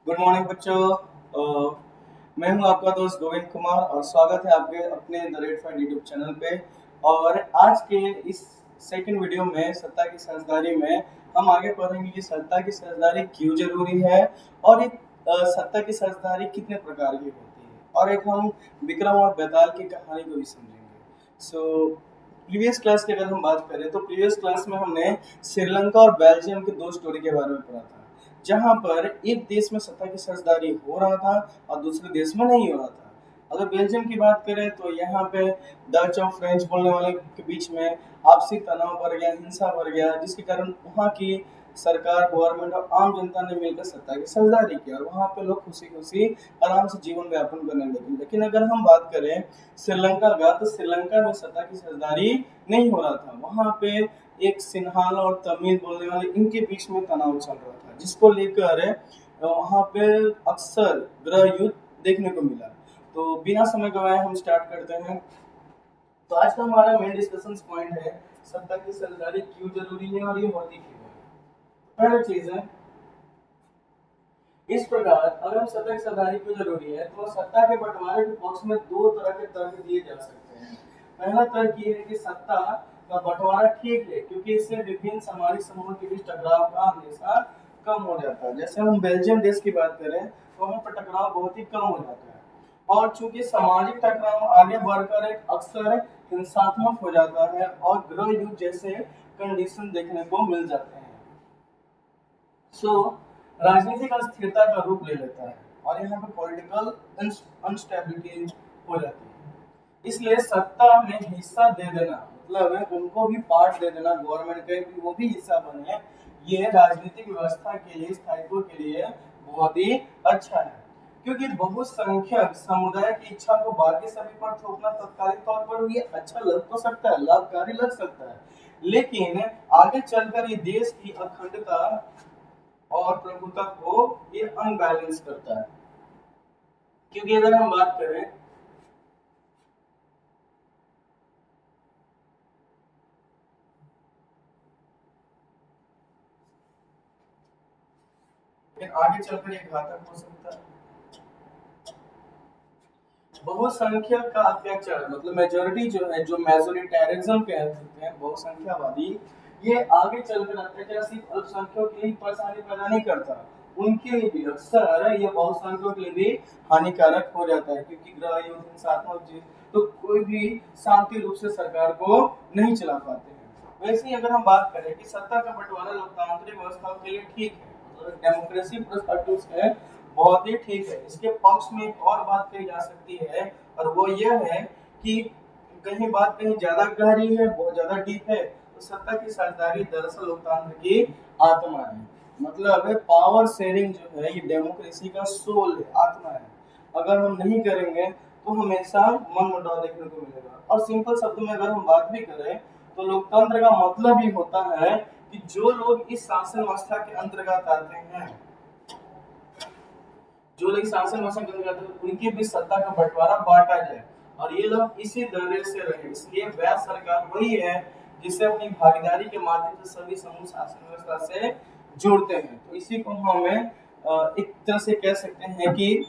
Good morning बच्चों। मैं हूं आपका दोस्त गोविंद कुमार और स्वागत है आपके अपने the red find YouTube channel पे। और आज के इस सेकंड वीडियो में सत्ता की साझेदारी में हम आगे पढ़ेंगे कि सत्ता की साझेदारी क्यों जरूरी है और एक सत्ता की साझेदारी कितने प्रकार की होती है, और एक हम विक्रम और बेताल की कहानी को भी समझेंगे। प्रीवियस क्लास की अगर हम बात करें तो प्रीवियस क्लास में हमने श्रीलंका और बेल्जियम के दो स्टोरी के बारे में पढ़ा था, जहां पर एक देश में सत्ता की साझेदारी हो रहा था और दूसरे देश में नहीं हो रहा था। अगर बेल्जियम की बात करें तो यहाँ पे डच और फ्रेंच बोलने वाले के बीच में आपसी तनाव बढ़ गया, हिंसा बढ़ गया, जिसके कारण वहाँ की सरकार, गवर्नमेंट और आम जनता ने मिलकर सत्ता की साझेदारी की और वहाँ पे लोग खुशी खुशी आराम से जीवन यापन करने लगे। लेकिन अगर हम बात करें श्रीलंका का, तो श्रीलंका में सत्ता की साझेदारी नहीं हो रहा था। वहाँ पे एक सिन्हाल और तमिल बोलने वाले इनके बीच में तनाव चल रहा था, जिसको लेकर वहाँ पे अक्सर गृह युद्ध देखने को मिला। तो बिना समय गवाए हम स्टार्ट करते हैं। तो आज का हमारा मेन डिस्कशन पॉइंट है सत्ता की साझेदारी क्यों जरूरी है और ये होती क्यों है। पहली चीज है, इस प्रकार अगर हम सत्ता की साझेदारी क्यों जरूरी है तो सत्ता के बंटवारे के पक्ष में दो तरह के तर्क दिए जा सकते हैं। पहला तर्क ये है कि सत्ता का बंटवारा ठीक है क्योंकि इससे विभिन्न सामाजिक समूहों के बीच टकराव का हमेशा कम हो जाता है। जैसे हम बेल्जियम देश की बात करें तो वहाँ पर टकराव बहुत ही कम हो जाता है, और चूंकि सामाजिक टकराव आगे बढ़कर एक अक्सर हिंसात्मक हो जाता है और गृह युद्ध जैसे कंडीशन देखने को मिल जाते हैं। राजनीतिक अस्थिरता का रूप ले लेता है और यहाँ पे पॉलिटिकल अनस्टेबिलिटी हो जाती है। इसलिए सत्ता में हिस्सा दे देना, मतलब उनको भी पार्ट दे देना, गवर्नमेंट के भी वो भी हिस्सा बने, ये राजनीतिक व्यवस्था के लिए, स्थायित्व के लिए बहुत ही अच्छा है। क्योंकि बहुसंख्यक समुदाय की इच्छा को बाकी सभी पर थोपना तत्कालिक तौर पर ये अच्छा लग तो सकता है, लाभकारी लग सकता है, लेकिन आगे चलकर ये देश की अखंडता और प्रभुता को ये अनबैलेंस करता है। क्योंकि अगर हम बात करें आगे चलकर ये घातक हो सकता है। बहुसंख्यक का अत्याचार, मतलब मेजोरिटी जो है, जो मेजोरिटेरिज्म कहते हैं, बहुसंख्यावादी, ये आगे चलकर अत्याचार सिर्फ अल्पसंख्यकों के लिए परेशानी पैदा नहीं करता, उनके लिए भी अक्सर ये बहुसंख्यकों के लिए भी हानिकारक हो जाता है। क्योंकि गृह युद्ध, हिंसात्मक चीज तो कोई भी शांति रूप से सरकार को नहीं चला पाते हैं। वैसे ही अगर हम बात करें कि सत्ता का बंटवारा लोकतांत्रिक व्यवस्था के लिए ठीक है, मतलब डेमोक्रेसी पर्सपेक्टिव से बहुत ही ठीक है। इसके पक्ष में एक और बात कही जा सकती है, और वो यह है कि कहीं बात कहीं ज्यादा गहरी है, बहुत ज्यादा डीप है, तो सत्ता की साझेदारी दरअसल लोकतंत्र की आत्मा है। मतलब पावर शेयरिंग जो है ये डेमोक्रेसी का सोल है, आत्मा है। अगर हम नहीं करेंगे तो हमेशा मन मुटाव देखने को मिलेगा। और सिंपल शब्द में अगर हम बात भी करें तो लोकतंत्र का मतलब ही होता है कि जो लोग इस शासन व्यवस्था के अंतर्गत आते हैं, जो लोग शासन व्यवस्था के अंतर्गत आते हैं, उनके बीच सत्ता का बंटवारा बांटा जाए और ये लोग इसी दर्रे से रहे। इसलिए वैध सरकार वही है जिसे अपनी भागीदारी के माध्यम से सभी समूह शासन व्यवस्था से जोड़ते हैं। तो इसी को हमें एक तरह से कह सकते हैं कि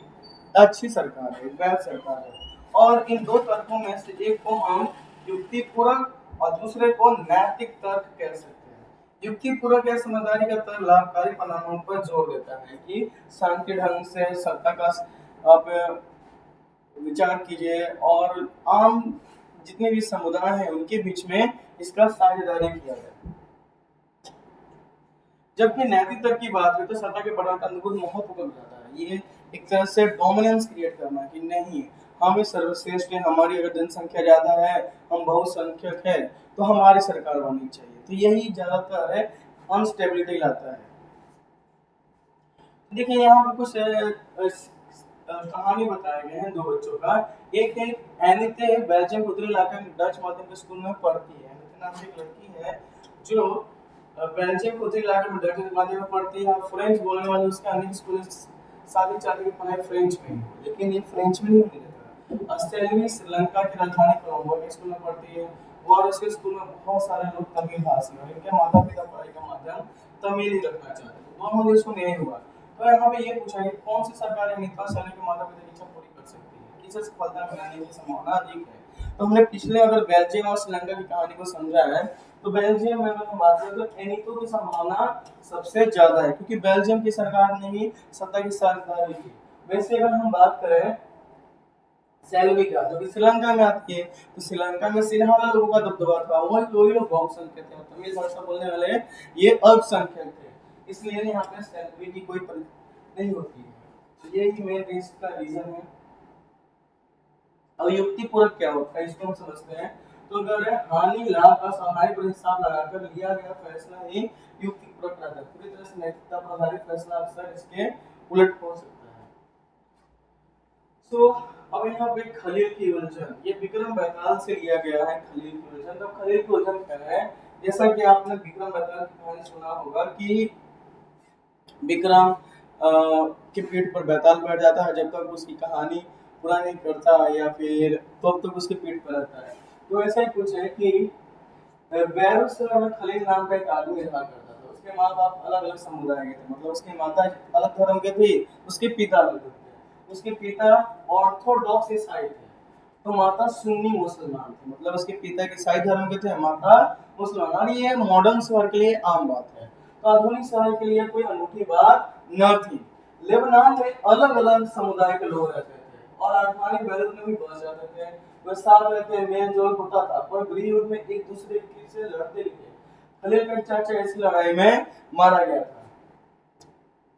अच्छी सरकार है, वैध सरकार है। और इन दो तर्कों में से एक को हम युक्तिपूर्वक और दूसरे को नैतिक तर्क कह सकते हैं। युक्तिपूर्वक या समझदारी का तर्क लाभकारी परिणामों पर जोर देता है कि शांति ढंग से सत्ता का आप विचार कीजिए और आम जितने भी समुदाय हैं उनके बीच में इसका साझेदारी किया जाए। जबकि नैतिक तर्क की बात है तो सत्ता के बढ़ाव का अनुकूल महत्व कम जाता है। ये एक तरह से डोमिनेंस क्रिएट करना कि नहीं, हम ही सर्वश्रेष्ठ हैं, हमारी अगर जनसंख्या ज्यादा है, हम बहुसंख्यक है, तो हमारी सरकार बननी चाहिए। तो यही ज्यादातर है अनस्टेबिलिटी लाता है। देखिए यहाँ पे कुछ कहानी बताए गए हैं दो बच्चों का। एक है एनिते, बेल्जियम के उत्तरी इलाके में डच माध्यम स्कूल में पढ़ती है। एनिते नाम से एक लड़की है जो बेल्जियम के उत्तरी इलाके में डच माध्यम में पढ़ती है। फ्रेंच बोलने वाले उसका अनेक स्कूल सारी चाहती की पढ़ाई फ्रेंच में, लेकिन ये फ्रेंच में नहीं होने देता। ऑस्ट्रेलिया श्रीलंका की राजधानी कोलंबो के स्कूल में पढ़ती है और उसके स्कूल में बहुत सारे लोग तमिल भाषी और इनके माता पिता पढ़ाई का माध्यम तमिल ही रखना चाहते थे। दोनों देशों में यही हुआ। तो यहाँ पे ये पूछा है कि कौन सी सरकार अमेरिका सैनिक के माता पिता की इच्छा पूरी कर सकती है, किसे सफलता मिलने की संभावना अधिक है। तो हमने पिछले अगर बेल्जियम और श्रीलंका की कहानी को समझा है, तो बेल्जियम में अगर हम बात करें तो एनीतो की संभावना सबसे ज्यादा है, क्योंकि बेल्जियम की सरकार ने ही सत्ता की साझेदारी की। वैसे अगर हम बात करें सेल्विका जो कि श्रीलंका में आती है, तो श्रीलंका में सिन्हाला लोगों का दबदबा था, वही लोग बहुसंख्यक थे, तमिल भाषा बोलने वाले ये अल्पसंख्यक थे, इसलिए यहाँ पे सेल्वी की कोई नहीं होती है। तो यही मेन इसका रीजन है। अब युक्तिपूर्वक क्या होता है इसको हम समझते हैं। तो अगर हानि लाभ का स्वाभाविक हिसाब लगाकर लिया गया फैसला ही युक्तिपूर्वक रहता है, पूरी तरह से नैतिकता पर आधारित फैसला अक्सर इसके उलट हो सकता है। तो अब यहाँ पे खलील की उलझन, ये विक्रम बेताल से लिया गया है खलील की उलझन। तो खलील की उलझन क्या है, जैसा कि आपने विक्रम बेताल की कहानी सुना होगा कि विक्रम के पीठ पर बेताल बैठ जाता है, जब तक उसकी कहानी पूरा नहीं करता या फिर तब तक उसके पीठ पर रहता है। तो ऐसा ही कुछ है कि बैरुस में खलील नाम का एक आदमी रहा करता था, उसके माँ बाप अलग अलग समुदाय के थे, मतलब उसकी माता अलग धर्म के थे, उसके पिता अलग थे। उसके पिता ऑर्थोडॉक्स ईसाई थे, तो माता सुन्नी मुसलमान थी, मतलब उसके पिता ईसाई धर्म के थे, माता मुसलमान। और ये मॉडर्न शहर के लिए आम बात है, तो आधुनिक शहर के लिए कोई अनूठी बात न थी। लेबनान में अलग अलग समुदाय के लोग रहते थे और आसमानी बैरूत में भी बस जाते थे, वे साथ रहते मेल जोल होता था, पर गृह में एक दूसरे से लड़ते भी थे। खलील का चाचा ऐसी लड़ाई में मारा गया था।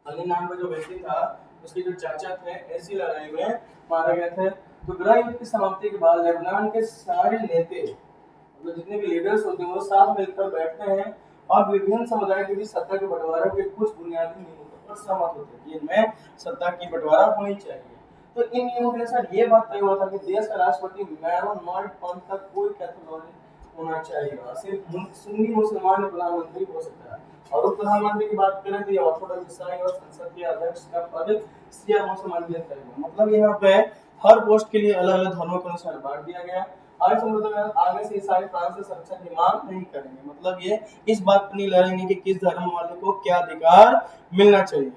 खलील नाम का जो व्यक्ति था, उसके जो चाचा थे ऐसी लड़ाई में मारा गया था। तो गृह युद्ध की समाप्ति के बाद लेबनान के सारे नेता, मतलब जितने भी लीडर्स होते हैं, वो साथ मिलकर बैठते हैं और विभिन्न समुदायों के बीच सत्ता के बंटवारे के कुछ बुनियादी नियमों पर सहमत होते हैं कि इनमें सत्ता की बंटवारा होनी चाहिए। तो इन नियमों के अनुसार ये बात तय हुआ था कि देश का राष्ट्रपति मैरोनॉल्ड पंथ का कोई कैथोलिक होना चाहिए, सिर्फ सुन्नी मुसलमान प्रधानमंत्री हो सकता है। और उप प्रधानमंत्री की बात करें तो ये ऑर्थोडॉक्स ईसाई और संसद के अध्यक्ष का पद शिया मुसलमान के तय हुआ। मतलब यहाँ पे हर पोस्ट के लिए अलग अलग धर्मों के अनुसार बांट दिया गया। आगे समझते हैं, आगे से ईसाई फ्रांस से सुरक्षा की मांग नहीं करेंगे, मतलब ये इस बात पर नहीं लड़ेंगे कि किस धर्म वाले को क्या अधिकार मिलना चाहिए।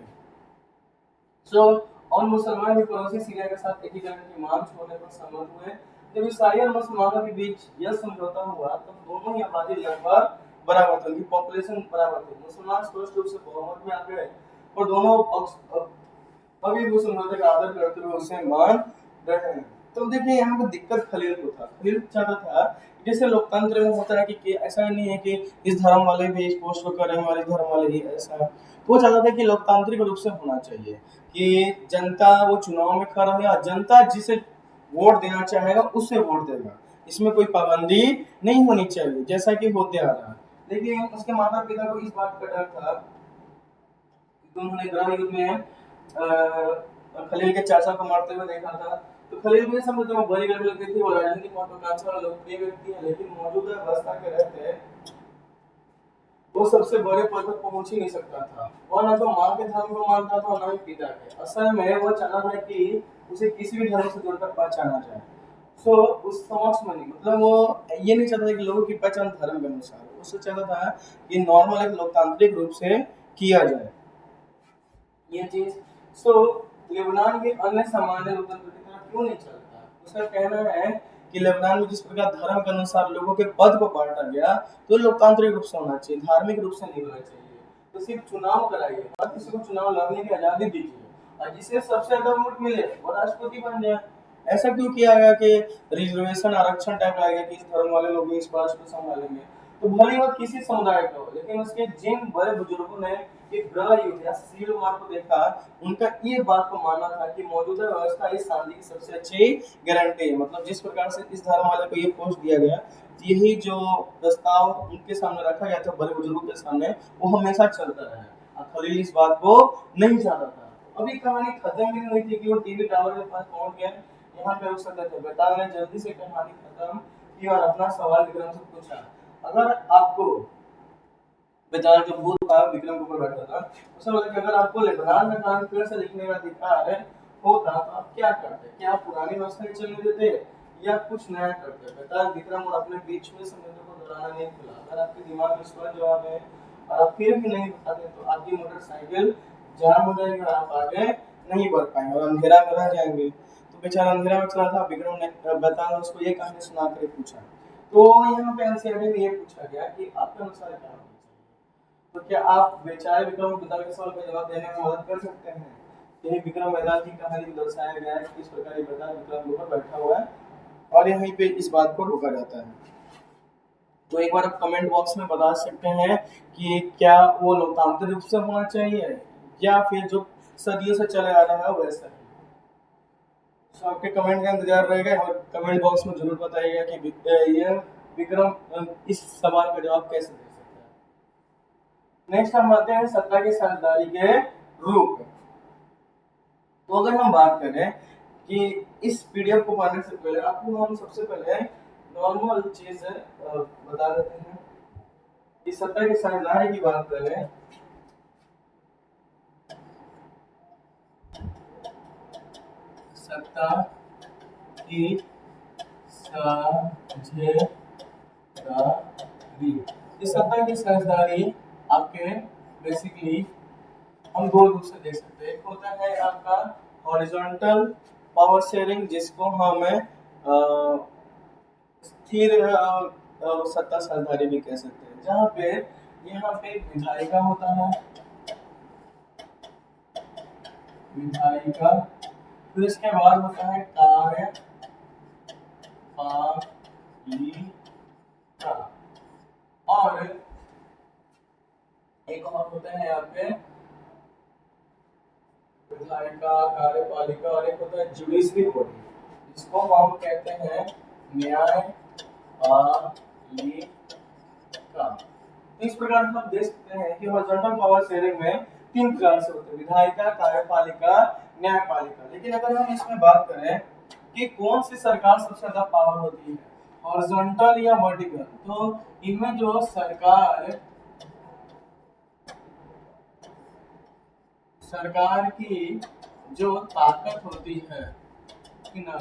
और मुसलमान भी पड़ोसी सीरिया के साथ एकीकरण की मांग छोड़ने पर सहमत हुए। जब ईसाई और मुसलमानों के बीच यह समझौता हुआ, तब दोनों ही आबादी लगभग बराबर थी, उनकी पॉपुलेशन बराबर थी। मुसलमान स्पष्ट रूप से बहुमत में आ गए और दोनों पक्ष अभी भी समझौते का आदर करते हुए उसे मान रहे हैं। तो देखिए यहाँ पे दिक्कत खलील को था, खलील चाहता था जैसे लोकतंत्र में होता है कि ऐसा नहीं है कि इस धर्म वाले भी इस पोस्ट को करें और इस धर्म वाले ही ऐसा। वो चाहता था कि लोकतांत्रिक रूप से होना चाहिए कि जनता वो चुनाव में खड़ा हो या जनता जिसे वोट देना चाहेगा उससे वोट देगा, इसमें कोई पाबंदी नहीं होनी चाहिए, जैसा कि होते आ रहा है। लेकिन उसके माता पिता को इस बात का डर था, उन्होंने गृह युद्ध में खलील के चाचा को मारते हुए देखा था। तो खलील भी समझते में बड़ी गर्मी लगती थी, वो राजनीतिक महत्वाकांक्षा वाला लोकप्रिय व्यक्ति है, लेकिन मौजूदा अवस्था के रहते वो सबसे बड़े पद पर पहुंच ही नहीं सकता था। वो ना तो माँ के धर्म को मानता था, ना ही पिता के। असल में वो चाहता था कि उसे किसी भी धर्म से जोड़कर पहचाना जाए। उस समक्ष में नहीं, मतलब वो ये नहीं चाहता था कि लोगों की पहचान धर्म के अनुसार, उससे चाहता था कि नॉर्मल एक लोकतांत्रिक रूप से किया जाए ये चीज। लेबनान के अन्य सामान्य लोकतंत्र की तरह क्यों नहीं चलता? उसका कहना है कि लेबनान में जिस प्रकार धर्म के अनुसार लोगों के पद को बांटा गया, तो लोकतांत्रिक रूप से होना चाहिए, धार्मिक रूप से नहीं होना चाहिए। तो सिर्फ चुनाव कराइए, हर किसी को चुनाव लड़ने की आजादी दीजिए, और जिसे सबसे ज्यादा वोट मिले वो राष्ट्रपति बन जाए। ऐसा क्यों किया गया कि रिजर्वेशन आरक्षण टाइप लाया गया कि इस धर्म वाले लोग इस राष्ट्र को संभालेंगे? तो भले वो किसी समुदाय का हो, लेकिन उसके जिन बड़े बुजुर्गों ने एक गृह युद्ध या सिविल वॉर को देखा, उनका ये बात को मानना था कि मौजूदा व्यवस्था इस शांति की सबसे अच्छी गारंटी है। मतलब जिस प्रकार से इस धर्म वाले को ये पोस्ट दिया गया, यही जो प्रस्ताव उनके सामने रखा गया था बड़े बुजुर्गों के सामने, वो हमेशा चलता रहा। खलील इस बात को नहीं चाहता था। अभी कहानी खत्म भी नहीं हुई थी कि वो टीवी टावर के पास पहुंच गए, यहाँ पे रुक सकते थे। बेताल ने जल्दी से कहानी खत्म की और अपना सवाल विक्रम से पूछा, अगर आपको बेताल जो भूत था विक्रम के ऊपर बैठा था, उसने बोला कि अगर आपको लेबनान में कहानी फिर से लिखने का अधिकार होता तो आप क्या करते? क्या आप पुरानी व्यवस्था में चलने देते या कुछ नया करते? बेताल विक्रम और अपने बीच में संबंधों को दोहराना नहीं खुला। अगर आपके दिमाग में स्पष्ट जवाब है और आप फिर भी नहीं बताते, तो आपकी मोटरसाइकिल जाम हो जाएगी और आप आगे नहीं बढ़ पाएंगे और अंधेरा में रह जाएंगे। तो बेचारा अंधेरा में चला था, विक्रम ने बताया उसको ये कहानी सुना कर पूछा। तो यहाँ पे एनसीईआरटी में ये पूछा गया कि आपके अनुसार क्या होना चाहिए। तो क्या आप बेचारे विक्रम को पिता के सवाल का जवाब देने में मदद कर सकते हैं? यही विक्रम वेदांत की कहानी में दर्शाया गया है कि इस प्रकार ये वेदांत विक्रम के ऊपर बैठा हुआ है और यहीं पे इस बात को रोका जाता है। तो एक बार आप कमेंट बॉक्स में बता सकते हैं कि क्या वो लोकतांत्रिक रूप से होना चाहिए या फिर जो सदियों से चले आ रहा है वैसा ही। तो आपके कमेंट का इंतजार रहेगा और कमेंट बॉक्स में जरूर बताइएगा कि ये विक्रम इस सवाल का जवाब कैसे दे सकता है। नेक्स्ट हम आते हैं सत्ता की साझेदारी के रूप। तो अगर हम बात करें कि इस पीडीएफ को पढ़ने से पहले आपको हम सबसे पहले नॉर्मल चीज बता देते हैं। इस सत्ता की साझेदारी की बात करें सत्ता की साझेदारी, इस सत्ता की साझेदारी आपके बेसिकली हम दो रूप से देख सकते हैं। एक होता है आपका हॉरिजॉन्टल पावर शेयरिंग जिसको हम स्थिर सत्ता साझेदारी भी कह सकते हैं, जहाँ पे यहाँ पे विधायिका होता है, विधायिका, फिर इसके बाद होता है कार्यपालिका और एक और होता है यहाँ पे विधायिका, कार्यपालिका और एक होता है जुडिशरी बॉडी जिसको हम कहते हैं न्यायपालिका। इस प्रकार से हम देख सकते हैं कि हॉरिजॉन्टल पावर शेयरिंग में तीन प्रकार से होते हैं, विधायिका, कार्यपालिका, न्यायपालिका। लेकिन अगर हम इसमें बात करें कि कौन सी सरकार सबसे ज्यादा पावर होती है, हॉरिजॉन्टल या वर्टिकल, तो इनमें जो सरकार की जो ताकत होती है ना,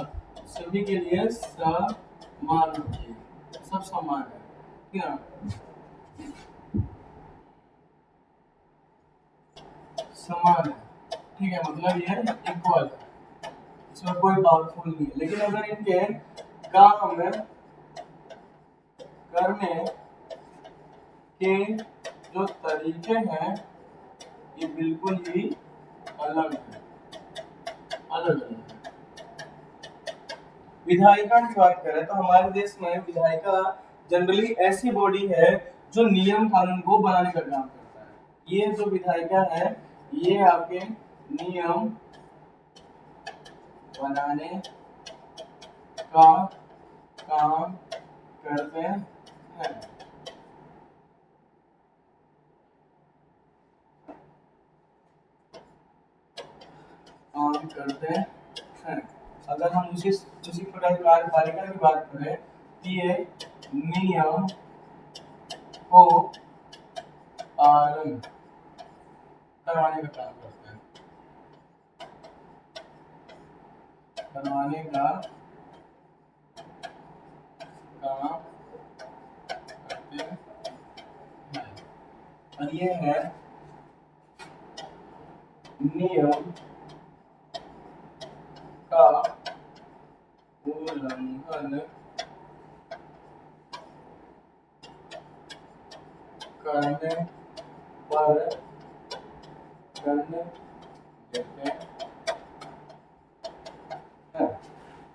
सभी के लिए समान होती है, सब समान है ना, समान है, ठीक है, मतलब ये इक्वल है, इसमें कोई पावरफुल नहीं है। लेकिन अगर इनके काम करने के जो तरीके हैं ये बिल्कुल ही अलग है, अलग है। विधायिका की बात करें तो हमारे देश में विधायिका जनरली ऐसी बॉडी है जो नियम कानून को बनाने का काम करता है। ये जो विधायिका है ये आपके नियम बनाने का काम करते हैं, काम करते हैं। अगर हम उसी प्रकार कार्यपालिका की बात करें तो ये नियम को पालन करवाने का काम करते हैं, करवाने का काम करते हैं। और ये है नियम का उल्लंघन करने पर दंड देते हैं।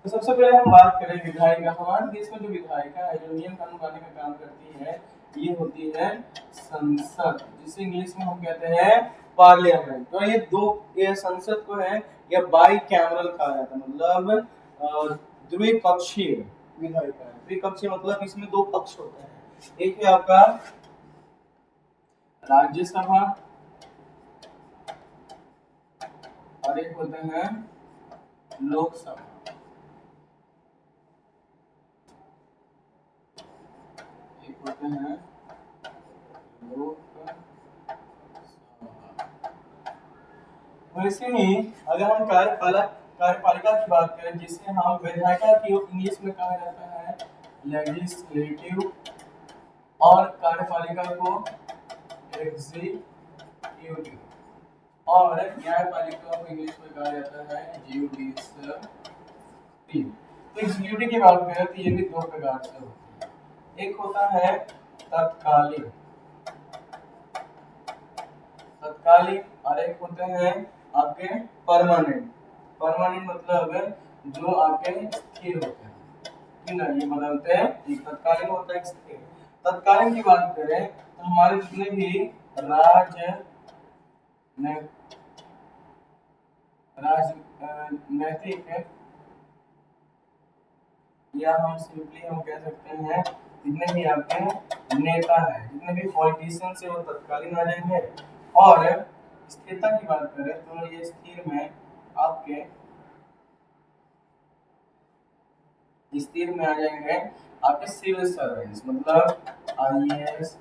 तो सबसे पहले हम बात करें विधायिका। हमारे देश में जो विधायिका है जो नियम कानून बनाने का काम करती है ये होती है संसद, जिसे इंग्लिश में हम कहते हैं पार्लियामेंट। तो ये संसद को है या बाई कैमरल कहा जाता है, मतलब द्विपक्षीय विधायिका है। द्विपक्षीय मतलब इसमें दो पक्ष होते हैं, एक है आपका राज्यसभा और एक होते हैं लोकसभा। एक होते हैं लोकसभा। वैसे ही अगर हम कार्यपालिका की बात करें जिसे हम विधायिका की इंग्लिश में कहा जाता है लेजिस्लेटिव और कार्यपालिका को एग्जीक्यूटिव। और न्यायपालिका को इंग्लिश में कहा जाता है ज्यूडिशरी। तो एग्जीक्यूटिव की बात करें तो ये भी दो प्रकार से होती है। एक होता है तत्कालीन, और एक होते हैं आपके परमानेंट। परमानेंट मतलब जो आपके स्थिर होते हैं, ठीक है, ये बदलते हैं। एक तत्कालीन होता है, एक स्थिर। तत्कालीन की बात करें तो हमारे जितने भी राजनैतिक या हम सिंपली हम कह सकते हैं जितने भी आपके नेता हैं, जितने भी पॉलिटिशियंस है वो तत्कालीन आ जाएंगे। और स्थिरता की बात करें तो ये स्थिर में आपके आ जाएंगे आपके सिविल सर्वेंट्स, मतलब आईएएस,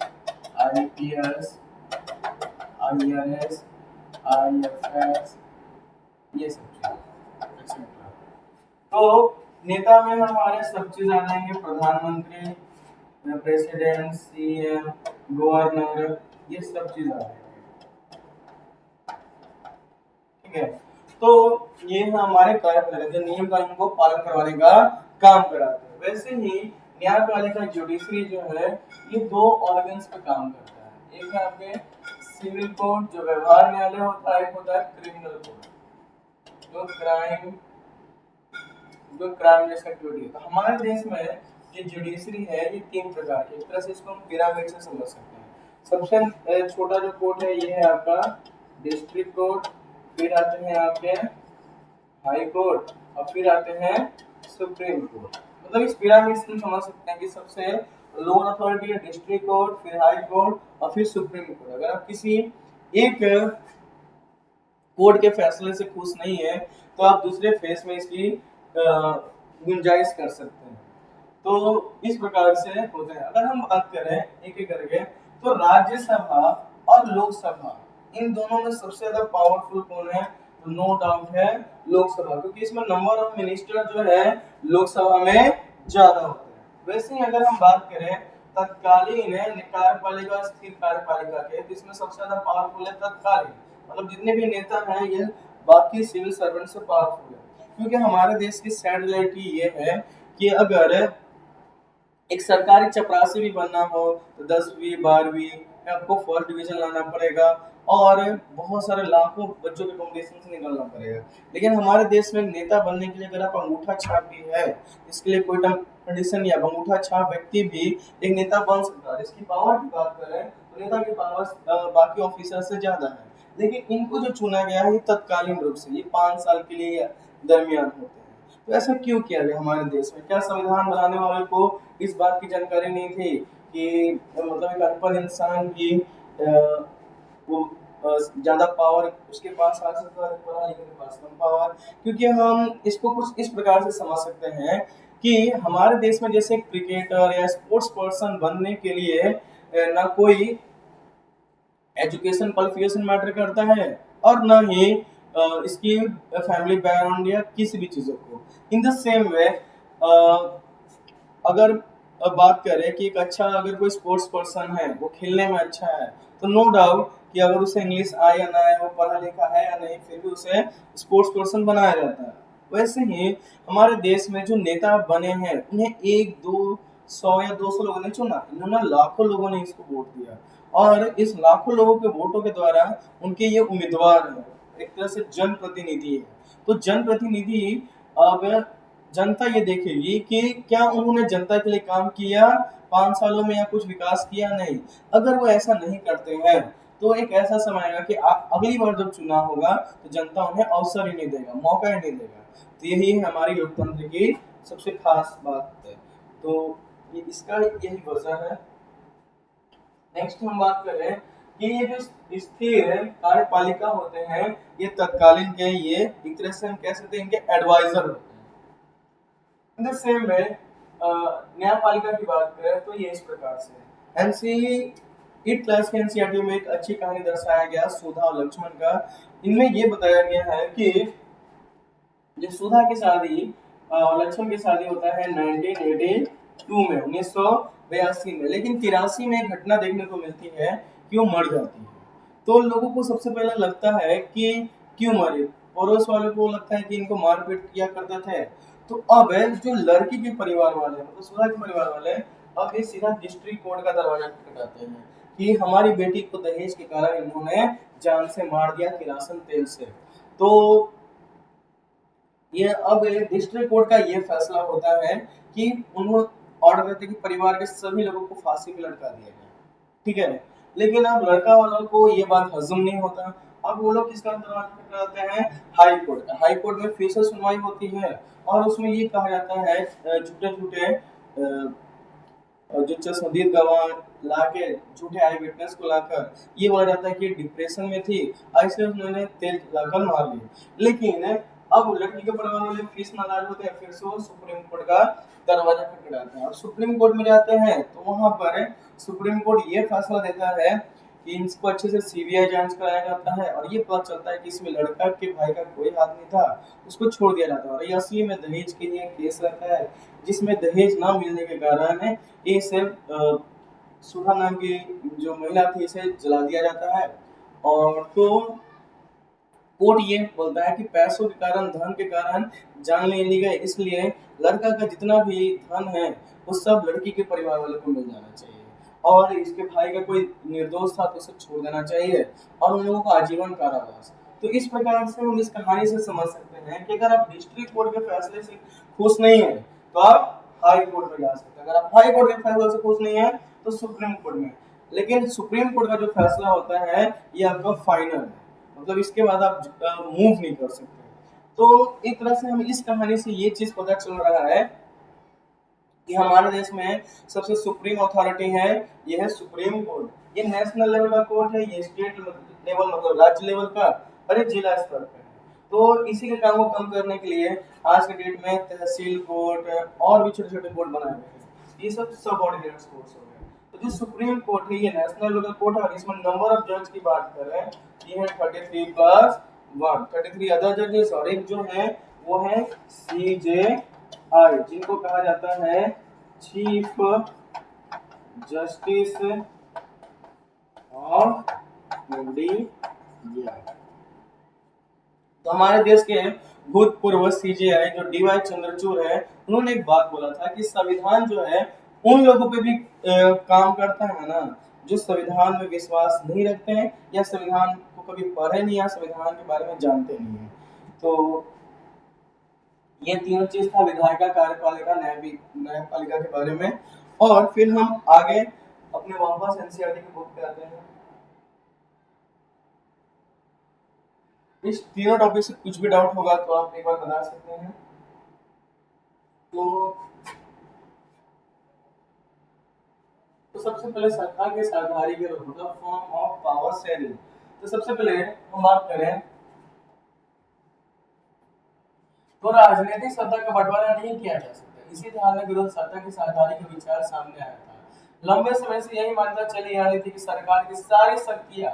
आईपीएस, आईआरएस, आईएफएस, ये सब चीजें। तो नेता में हमारे सब चीज आ जाएंगे, प्रधानमंत्री, प्रेसिडेंट, सीएम, गवर्नर, ये सब चीज आ जाएंगे, ठीक है। तो ये हमारे कार्य जो नियम कानून को पालन करवाने का काम कराते हैं। वैसे ही न्यायपालिका ज्यूडिशरी जो है ये दो ऑर्गन्स पे काम करता है। एक है आपके सिविल कोर्ट जो व्यवहार न्यायालय होता है, एक होता है क्रिमिनल कोर्ट जो क्राइम जैसा ड्यूटी। तो हमारे देश में जो जुडिशरी है ये तीन प्रकार की, एक तरह से इसको हम पिरामिड से समझ सकते हैं। सबसे छोटा जो कोर्ट है ये है आपका डिस्ट्रिक्ट कोर्ट, फिर आते हैं आपके हाई कोर्ट, और फिर आते हैं सुप्रीम कोर्ट। मतलब इस पिरामिड से हम समझ सकते हैं कि सबसे लोअर अथॉरिटी है डिस्ट्रिक्ट कोर्ट, फिर हाई कोर्ट और फिर सुप्रीम कोर्ट। अगर आप किसी एक कोर्ट के फैसले से खुश नहीं है तो आप दूसरे फेस में इसकी गुंजाइश कर सकते हैं। तो इस प्रकार से होते हैं। अगर हम बात करें एक एक करके तो राज्यसभा और लोकसभा इन दोनों में सबसे ज्यादा पावरफुल कौन है? तो नो डाउट है लोकसभा, क्योंकि इसमें नंबर ऑफ मिनिस्टर जो है लोकसभा में ज्यादा होते हैं। वैसे ही अगर हम बात करें तत्कालीन कार्यपालिका स्थिर कार्यपालिका के, तो इसमें सबसे ज्यादा पावरफुल है तत्कालीन, मतलब जितने भी नेता हैं ये बाकी सिविल सर्वेंट से पावरफुल है। क्योंकि हमारे देश की सैड रियलिटी ये है कि अगर एक सरकारी चपरासी भी बनना हो तो 10वीं 12वीं में आपको फर्स्ट डिवीजन लाना पड़ेगा और बहुत सारे लाखों बच्चों के कॉम्पिटिशन से निकलना पड़ेगा। लेकिन हमारे देश में नेता बनने के लिए अगर आप अंगूठा छाप भी है, इसके लिए कोई कंडीशन या अंगूठा छाप व्यक्ति भी एक नेता बन सकता है। इसकी पावर की बात करें तो नेता की पावर बाकी ऑफिसर से ज्यादा है। लेकिन इनको जो चुना गया है ये तत्कालीन रूप से, ये 5 साल के लिए दरमियान होते हैं। तो ऐसा क्यों किया गया हमारे देश में? क्या संविधान बनाने वाले को इस बात की जानकारी नहीं थी कि मतलब एक अनपढ़ इंसान की वो ज्यादा पावर उसके पास आ सकता है, पढ़ा लिखने के पास कम पावर? क्योंकि हम इसको कुछ इस प्रकार से समझ सकते हैं कि हमारे देश में जैसे क्रिकेटर या स्पोर्ट्स पर्सन बनने के लिए ना कोई एजुकेशन क्वालिफिकेशन मैटर करता है और ना ही इसकी फैमिली बैकग्राउंड या किसी भी चीजों को। इन द सेम वे अगर बात करें कि एक अच्छा अगर कोई स्पोर्ट्स पर्सन है वो खेलने में अच्छा है तो नो डाउट कि अगर उसे इंग्लिश आए या ना आए, वो पढ़ा लिखा है या नहीं, फिर भी उसे स्पोर्ट्स पर्सन बनाया जाता है। वैसे ही हमारे देश में जो नेता बने हैं उन्हें 1 2 100 या 200 लोगों ने चुना, इन्होंने लाखों लोगों ने इसको वोट दिया और इस लाखों लोगों के वोटों के द्वारा उनके ये उम्मीदवार है, एक तरह से जनप्रतिनिधि है। तो जनप्रतिनिधि अब जनता ये देखेगी कि क्या उन्होंने जनता के लिए काम किया 5 सालों में या कुछ विकास किया, नहीं। अगर वो ऐसा नहीं करते हैं तो एक ऐसा समय आएगा कि अगली बार जब चुनाव होगा तो जनता उन्हें अवसर ही नहीं देगा, मौका ही नहीं देगा। तो यही है हमारी लोकतंत्र की सबसे खास बात है। तो इसका यही वजह है। नेक्स्ट हम बात करें कि ये जो स्थिर कार्यपालिका होते हैं ये तत्कालीन के, ये एक तरह से हम कह सकते हैं इनके एडवाइजर होते हैं। इन द सेम वे न्यायपालिका की बात करें तो ये इस प्रकार से एनसी 8 क्लास के एनसीईआरटी में एक अच्छी कहानी दर्शाया गया सुधा और लक्ष्मण का। इनमें ये बताया गया है कि जो सुधा की शादी लक्ष्मण की शादी होता है 1982 में, 1982 में, लेकिन 83 में एक घटना देखने को मिलती है कि वो मर जाती है। तो लोगों को सबसे पहले लगता है कि क्यों मरे, पड़ोस वालों को लगता है कि इनको मारपीट किया करते थे। तो अब जो लड़की के परिवार वाले मतलब सुधा के परिवार वाले अब ये सीधा डिस्ट्रिक्ट कोर्ट का दरवाजा खटखटाते हैं कि हमारी बेटी को दहेज के कारण इन्होंने जान से मार दिया किरासन तेल से। तो ये अब डिस्ट्रिक्ट कोर्ट का ये फैसला होता है कि उन्होंने ऑर्डर देते कि परिवार के सभी लोगों को फांसी पे लटका दिया जाए, ठीक है। लेकिन अब लड़का वालों को ये बात हजम नहीं होता। अब वो लोग किसका दरवाजा खटखटाते हैं, हाई कोर्ट का। हाई कोर्ट में फिर से सुनवाई होती है और उसमें ये कहा जाता है झूठे झूठे जो चश्मदीद गवाह लाके झूठे आई विटनेस को लाकर ये बोला जाता है कि डिप्रेशन में थी, ऐसे उन्होंने तेल लाकर मार ली। लेकिन अब लड़की के परिवार वाले फीस नाराज होते हैं, फिर से वो सुप्रीम कोर्ट का दरवाजा खटखटाते हैं और सुप्रीम कोर्ट में जाते हैं। तो वहां पर सुप्रीम कोर्ट ये फैसला देता है कि इनको अच्छे से सीबीआई जांच कराया जाता है और ये पता चलता है कि इसमें लड़का के भाई का कोई हाथ नहीं था, उसको छोड़ दिया जाता है। और ये असली में दहेज के लिए केस रहता है जिसमें दहेज ना मिलने के कारण इसे सुधा नाम की जो महिला थी इसे जला दिया जाता है। और तो कोर्ट ये बोलता है कि पैसों के कारण धन के कारण जान ले ली गई, इसलिए लड़का का जितना भी धन है वो सब लड़की के परिवार वाले को मिल जाना चाहिए और इसके भाई का कोई निर्दोष था तो उसे छोड़ देना चाहिए और उन लोगों को आजीवन कारावास। तो इस प्रकार से हम इस कहानी से समझ सकते हैं कि अगर आप डिस्ट्रिक्ट कोर्ट के फैसले से खुश नहीं है तो आप हाई कोर्ट में जा सकते हैं। अगर आप हाई कोर्ट के फैसले से खुश नहीं है तो सुप्रीम कोर्ट में। लेकिन सुप्रीम कोर्ट का जो फैसला होता है ये आपका फाइनल है, मतलब इसके बाद आप मूव नहीं कर सकते। तो एक तरह से हमें इस कहानी से ये चीज पता चल रहा है कि हमारे देश में सबसे सुप्रीम अथॉरिटी है ये है सुप्रीम कोर्ट। ये नेशनल लेवल का कोर्ट है, ये स्टेट लेवल मतलब राज्य लेवल का और ये जिला स्तर पे है। तो इसी के काम को कम करने के लिए आज के डेट में तहसील कोर्ट और भी छोटे छोटे कोर्ट बनाए गए हैं, ये सब सबऑर्डिनेट कोर्ट्स हो गए। तो जो सुप्रीम कोर्ट है ये नेशनल लेवल का कोर्ट है और इसमें नंबर ऑफ जज की बात करें ये है 33 प्लस 1, 33 अदर जजेस और एक जो है वो है CJI जिनको कहा जाता है चीफ जस्टिस ऑफ इंडिया। तो हमारे देश के भूतपूर्व CJI जो DY चंद्रचूड़ है उन्होंने एक बात बोला था कि संविधान जो है उन लोगों पे भी काम करता है ना जो संविधान में विश्वास नहीं रखते हैं या संविधान को कभी पढ़े नहीं या संविधान के बारे में जानते नहीं है। तो ये तीनों चीज था विधायिका, कार्यपालिका, न्यायपालिका के बारे में। और फिर हम आगे अपने वापस NCERT की बुक पे आते हैं। इस तीनों टॉपिक से कुछ भी डाउट होगा तो आप एक बार बता सकते हैं। तो सबसे पहले सरकार के साझेदारी के मतलब फॉर्म ऑफ पावर शेयरिंग। तो सबसे पहले हम बात करें तो राजनीतिक सत्ता का बंटवारा नहीं किया जा सकता, इसी ध्यान में विरोध सत्ता की साझेदारी का विचार सामने आया था। लंबे समय से यही मान्यता चली आ रही थी कि सरकार की सारी शक्तियां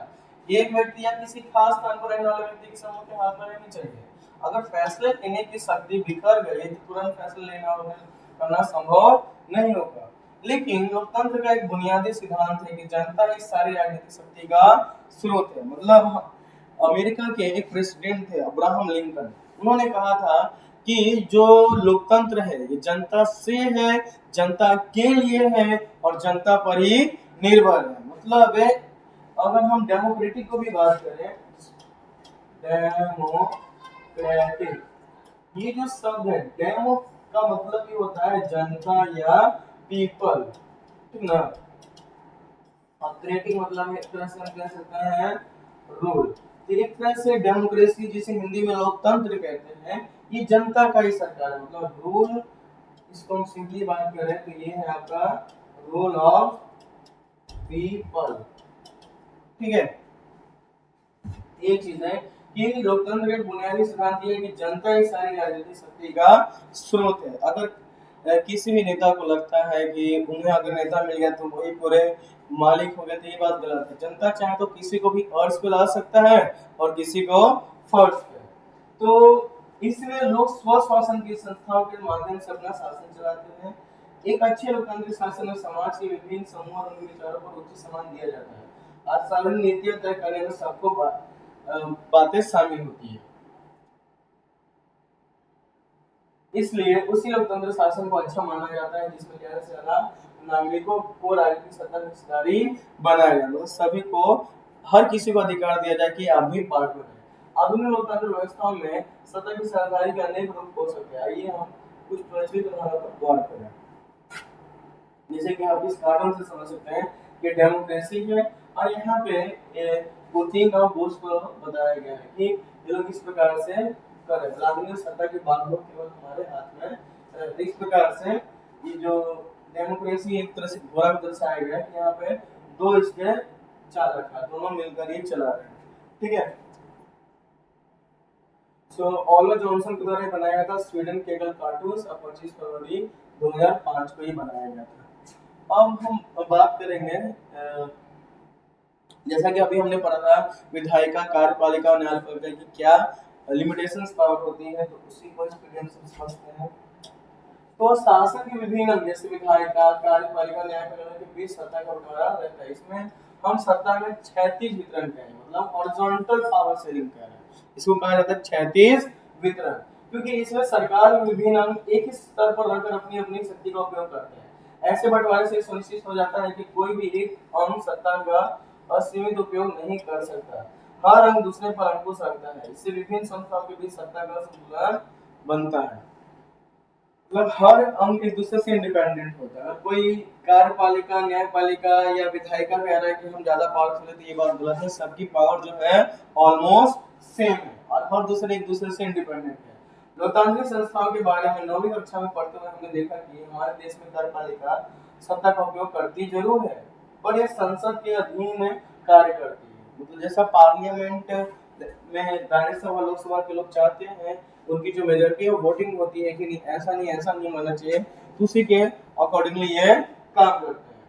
एक व्यक्ति या किसी खास स्थान पर रहने वाले व्यक्ति के समूह के हाथ में रहनी चाहिए। अगर फैसले लेने की शक्ति बिखर गई तो तुरंत फैसले लेना करना संभव नहीं होगा। लेकिन लोकतंत्र का एक बुनियादी सिद्धांत है कि जनता ही सारी राजनीतिक शक्ति का स्रोत है। मतलब अमेरिका के एक प्रेसिडेंट थे अब्राहम लिंकन, उन्होंने कहा था कि जो लोकतंत्र है ये जनता से है, जनता के लिए है और जनता पर ही निर्भर है। मतलब अगर हम डेमोक्रेटिक को भी बात करें, डेमोक्रेटिक ये जो शब्द है डेमो का मतलब ही होता है जनता या पीपल, ठीक ना। क्रेटिक मतलब एक तरह से हम कह सकते हैं रूल। तो एक तरह से डेमोक्रेसी जिसे हिंदी में लोकतंत्र कहते हैं ये जनता का ही सरकार है, मतलब रूल। इसको हम सिंपली बात करें तो ये है आपका रूल ऑफ पीपल, ठीक है। ये चीज है कि लोकतंत्र का बुनियादी सिद्धांत ये है कि जनता ही सारी राजनीतिक शक्ति का स्रोत है। अगर किसी भी नेता को लगता है कि उन्हें अगर नेता मिल गया तो वही पूरे मालिक हो गए तो ये बात गलत है। जनता चाहे तो किसी को भी अर्श पे ला सकता है और किसी को फर्श पे। तो इसमें लोग स्व शासन की संस्थाओं के माध्यम से अपना शासन चलाते हैं। एक अच्छे लोकतांत्रिक शासन में समाज के विभिन्न समूह और उनके विचारों पर उचित सम्मान दिया जाता है। सार्वजनिक नीतियां तय करने में सबको बातें शामिल होती है। इसलिए उसी लोकतंत्र शासन को अच्छा माना जाता है जिसमें ज्यादा से ज्यादा नागरिकों को राजनीतिक सत्ता में हिस्सेदारी बनाया जाए, मतलब सभी को, हर किसी को अधिकार दिया जाए कि आप भी पार्ट में रहें। आधुनिक लोकतांत्रिक व्यवस्थाओं में सत्ता की साझेदारी के अनेक रूप हो सकते हैं। आइए हम कुछ प्रचलित उदाहरणों पर गौर करें। जैसे कि आप इस कार्टून से समझ सकते हैं कि डेमोक्रेसी है, और यहाँ पे पुतिन और बुश को बताया गया है कि ये लोग इस प्रकार से करें, राजनीतिक सत्ता की बागडोर केवल हमारे हाथ में इस प्रकार से ये जो डेमोक्रेसी एक तरह से घोड़ा को दर्शाया गया है कि यहाँ पे दो इसके चालक है, दोनों मिलकर ये चला रहे हैं। ठीक है, सो ऑलिवर जॉनसन के द्वारा बनाया गया था स्वीडन केगल कार्टून्स, और 25 फरवरी 2005 को ही बनाया गया था। अब हम बात करेंगे जैसा कि अभी हमने पढ़ा था विधायिका, कार्यपालिका और न्यायपालिका की क्या लिमिटेशंस पावर होती है, तो उसी को इस पीडीएफ से समझते हैं। तो शासन के विभिन्न अंग जैसे विधायिका, कार्यपालिका, न्यायपालिका के बीच सत्ता का बंटवारा रहता है। इसमें हम सत्ता का क्षैतिज वितरण कहें, मतलब हॉरिजॉन्टल पावर शेयरिंग कह रहे हैं। इसको कहा जाता है क्षैतिज वितरण, क्योंकि इसमें सरकार के विभिन्न अंग एक ही स्तर पर रहकर अपनी अपनी शक्ति का उपयोग करते हैं। ऐसे बंटवारे से सुनिश्चित हो जाता है कि कोई भी एक अंग सत्ता का असीमित उपयोग नहीं कर सकता, हर अंग दूसरे पर अंकुश रखता है। इससे विभिन्न संस्थाओं के बीच सत्ता का संतुलन बनता है, मतलब हर अंग एक दूसरे से इंडिपेंडेंट होता है। कोई कार्यपालिका, न्यायपालिका या विधायिका कह रहा है कि हम ज्यादा पावरफुल है, तो ये बात गलत है। सबकी पावर जो है ऑलमोस्ट सेम है, और हर दूसरे एक दूसरे से इंडिपेंडेंट है। लोकतांत्रिक संस्थाओं के बारे में 9वीं कक्षा में पढ़ते हुए हमने देखा कि हमारे देश में कार्यपालिका सत्ता का उपयोग करती जरूर है, पर यह संसद के अधीन कार्य करती है। मतलब जैसा पार्लियामेंट में राज्यसभा लोकसभा के लोग चाहते हैं, उनकी जो मेजॉरिटी है वोटिंग होती है कि नहीं, ऐसा नहीं मानना चाहिए, तो उसी के अकॉर्डिंगली ये काम करते हैं।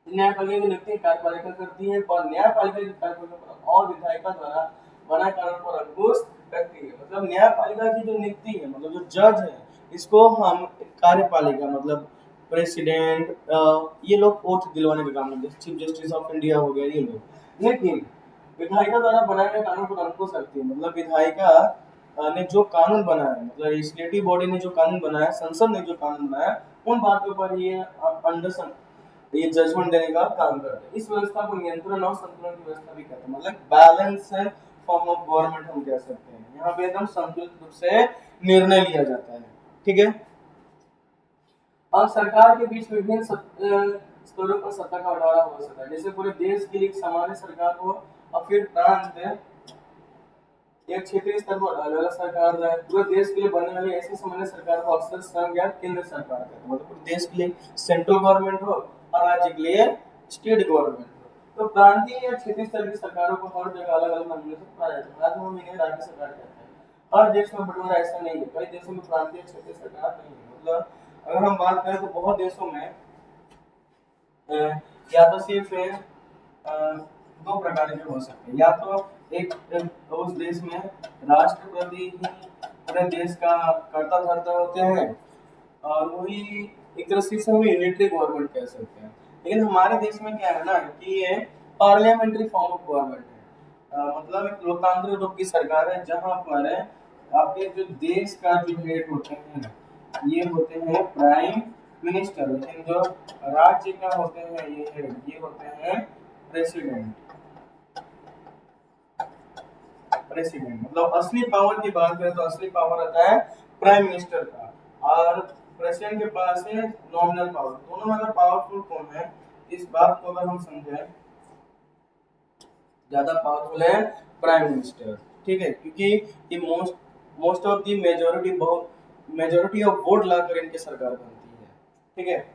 न्यायपालिका की नियुक्ति कार्यपालिका करती है, और न्यायपालिका की कार्यपालिका और विधायिका द्वारा बना कानून पर अंकुश रखती है। मतलब न्यायपालिका की जो नियुक्ति है, मतलब जो जज है, इसको हम कार्यपालिका मतलब प्रेसिडेंट, ये लोग ओथ दिलवाने का काम करते हैं, चीफ जस्टिस ऑफ इंडिया हो गया ये लोग। लेकिन विधायिका द्वारा बनाए गए कानून पर अंकुश रखती है, मतलब विधायिका ने जो कानून बनाया, मतलब लेजिस्लेटिव बॉडी ने जो कानून बनाया, संसद ने जो कानून बनाया, उन बातों पर ये अंडर ये जजमेंट देने का काम करते हैं। इस व्यवस्था को नियंत्रण और संतुलन की व्यवस्था भी कहते हैं, मतलब बैलेंस फॉर्म ऑफ गवर्नमेंट हम कह सकते हैं। यहाँ पे एकदम संतुलित रूप से निर्णय लिया जाता है। ठीक है, अब सरकार के बीच विभिन्न स्तरों पर सत्ता का बंटवारा हो सकता है। जैसे पूरे देश के लिए सामान्य सरकार हो, और फिर प्रांत एक क्षेत्रीय स्तर पर अलग अलग सरकार है। पूरे देश के लिए बनने वाली ऐसी सामान्य सरकार को अक्सर संघ या केंद्र सरकार कहते हैं, मतलब पूरे देश के लिए सेंट्रल गवर्नमेंट हो और राज्य के लिए स्टेट गवर्नमेंट हो। तो प्रांतीय या क्षेत्रीय स्तर की सरकारों को हर जगह अलग अलग नामों से बुलाया जाता है। राज्य में इन्हें राज्य सरकार कहते हैं। हर देश में बंटवारा ऐसा नहीं है, कई देशों में प्रांतीय क्षेत्रीय सरकार नहीं है। मतलब अगर हम बात करें तो बहुत देशों में या तो सिर्फ दो प्रकार के हो सकते हैं, या तो एक उस देश में राष्ट्रपति ही पूरे देश का कर्ता धर्ता होते हैं, और वही एक तरह से हम यूनिटरी गवर्नमेंट कह सकते हैं। लेकिन हमारे देश में क्या है ना कि ये पार्लियामेंट्री फॉर्म ऑफ गवर्नमेंट है, मतलब एक लोकतांत्रिक रूप की सरकार है, जहां पर आपके जो देश का जो हेड होते हैं ये होते हैं प्राइम मिनिस्टर, लेकिन जो राज्य का होते हैं ये हेड, ये होते हैं प्रेसिडेंट। प्रेसिडेंट मतलब असली पावर की बात करें तो असली पावर आता है प्राइम मिनिस्टर का, और प्रेसिडेंट के पास है नॉमिनल पावर। दोनों में अगर पावरफुल कौन है, इस बात को अगर हम समझें, ज्यादा पावरफुल है प्राइम मिनिस्टर। ठीक है, क्योंकि ये most of the majority of vote लाकर इनकी सरकार बनती है। ठीक है,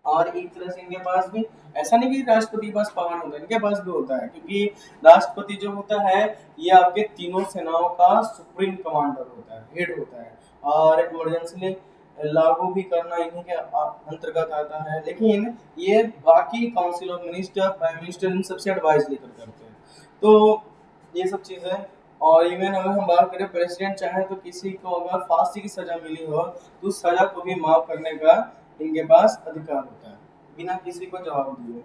और एक तरह से इनके पास भी ऐसा नहीं कि राष्ट्रपति के पास पावर होता है, इनके पास भी होता है, क्योंकि राष्ट्रपति जो होता है ये आपके तीनों सेनाओं का सुप्रीम कमांडर होता है, हेड होता है, और इमरजेंसी लागू भी करना इन्हीं के अंतर्गत आता है। लेकिन ये बाकी council of minister, prime minister, इन सबसे एडवाइस लेकर करते हैं। तो ये सब चीजें, और इवन अगर हम बात करें प्रेसिडेंट चाहे तो किसी को अगर फांसी की सजा मिली हो तो उस सजा को भी माफ करने का इनके पास अधिकार होता है, बिना किसी को जवाब दिए।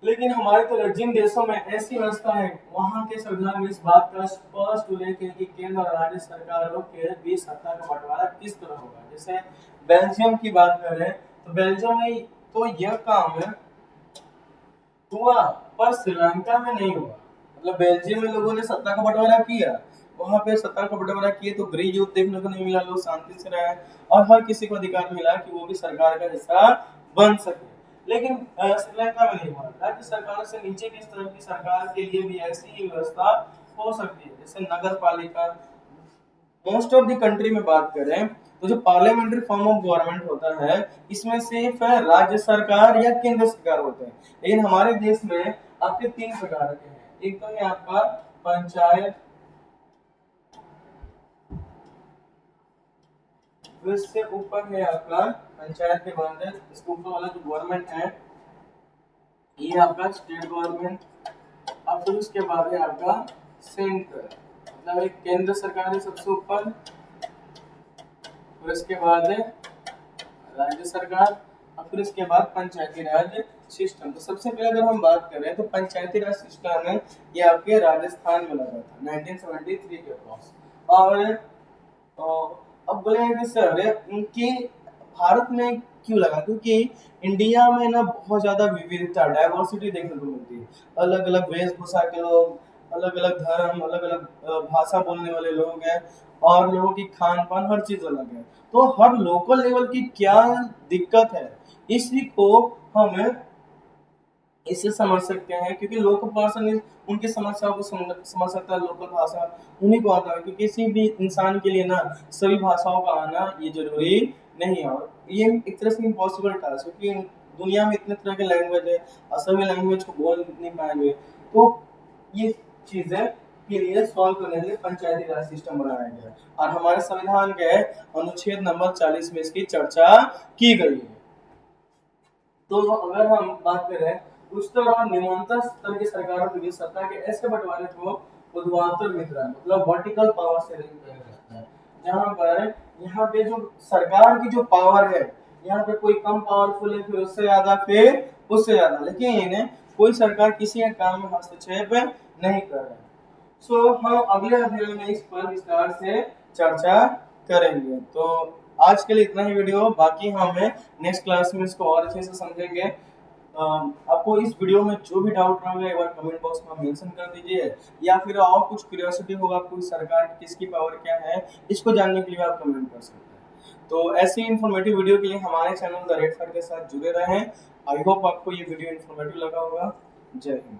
लेकिन हमारे तो जिन देशों में ऐसी व्यवस्था है वहां के संविधान में इस बात का स्पष्ट उल्लेख है कि केंद्र और राज्य सरकारों के बीच सत्ता का बंटवारा किस तरह होगा। जैसे बेल्जियम की बात करें तो बेल्जियम में तो यह काम हुआ पर श्रीलंका में नहीं हुआ। मतलब बेल्जियम में लोगों ने सत्ता का बंटवारा किया, वहां पे सत्ता का बंटवारा किए तो गृह युद्ध देखने को नहीं मिला, लोग शांति से रहे और हर किसी को अधिकार मिला कि वो भी सरकार का हिस्सा बन सके। लेकिन श्रीलंका में नहीं हुआ। राज्य सरकारों से नीचे के स्तर की सरकार के लिए भी ऐसी ही व्यवस्था हो सकती है, जैसे नगर पालिका। मोस्ट ऑफ द कंट्री में बात करें तो जो पार्लियामेंट्री फॉर्म ऑफ गवर्नमेंट होता है इसमें सिर्फ राज्य सरकार या केंद्र सरकार होते हैं। लेकिन हमारे देश में आपके तीन प्रकार के हैं। एक तो है आपका पंचायत, फिर इससे ऊपर है आपका पंचायत के बाद इसके ऊपर वाला जो गवर्नमेंट है ये आपका स्टेट गवर्नमेंट, और फिर उसके बाद है आपका सेंटर, मतलब एक केंद्र सरकार है सबसे ऊपर, फिर इसके बाद है राज्य सरकार और फिर इसके बाद पंचायती राज सिस्टम। तो सबसे पहले अगर हम बात करें तो पंचायती राज सिस्टम है ये आपके राजस्थान में लगा था 1973 के पास। और अब बोलेंगे कि सर इनकी भारत में क्यों लगा, क्योंकि इंडिया में ना बहुत ज्यादा विविधता डाइवर्सिटी देखने को मिलती है। अलग अलग वेशभूषा के लोग, अलग अलग धर्म, अलग अलग भाषा बोलने वाले लोग हैं और लोगों की खान पान हर चीज अलग है। तो हर लोकल लेवल की क्या दिक्कत है इसी को हम इससे समझ सकते हैं, क्योंकि लोकल पर्सन उनकी समस्याओं को समझ सकता है। लोकल भाषा उन्हीं को आता है, क्योंकि किसी भी इंसान के लिए ना सभी भाषाओं का आना ये जरूरी नहीं है। और ये एक तरह से इम्पॉसिबल टास्क है, क्योंकि दुनिया में इतने तरह के लैंग्वेज है और सभी लैंग्वेज को बोल नहीं पाएंगे। तो ये चीजें के लिए सॉल्व करने के लिए पंचायती राज सिस्टम बनाया गया और हमारे संविधान के अनुच्छेद नंबर 40 में इसकी चर्चा की गई है। तो अगर हम बात करें उच्चतर और निम्नतर स्तर की सरकारों के बीच सत्ता के ऐसे बंटवारे को ऊर्ध्वाधर वितरण मतलब वर्टिकल पावर शेयरिंग कहा जाता है, जहां पर यहाँ पे जो सरकार की जो पावर है यहाँ पे कोई कम पावरफुल है फिर उससे ज्यादा फिर उससे ज्यादा, लेकिन कोई सरकार किसी के काम में हस्तक्षेप नहीं कर रहा है। सो हम अगले अध्याय में इस पर विस्तार से चर्चा करेंगे। तो आज के लिए इतना ही वीडियो, बाकी हमें नेक्स्ट क्लास में इसको और अच्छे से समझेंगे। आपको इस वीडियो में जो भी डाउट रहेगा एक बार कमेंट बॉक्स में मेंशन कर दीजिए, या फिर और कुछ क्यूरियोसिटी होगा आपको सरकार की किसकी पावर क्या है इसको जानने के लिए आप कमेंट कर सकते हैं। तो ऐसी इन्फॉर्मेटिव वीडियो के लिए हमारे चैनल द रेड फैक्ट के साथ जुड़े रहें। आई होप आपको ये वीडियो इन्फॉर्मेटिव लगा होगा। जय हिंद।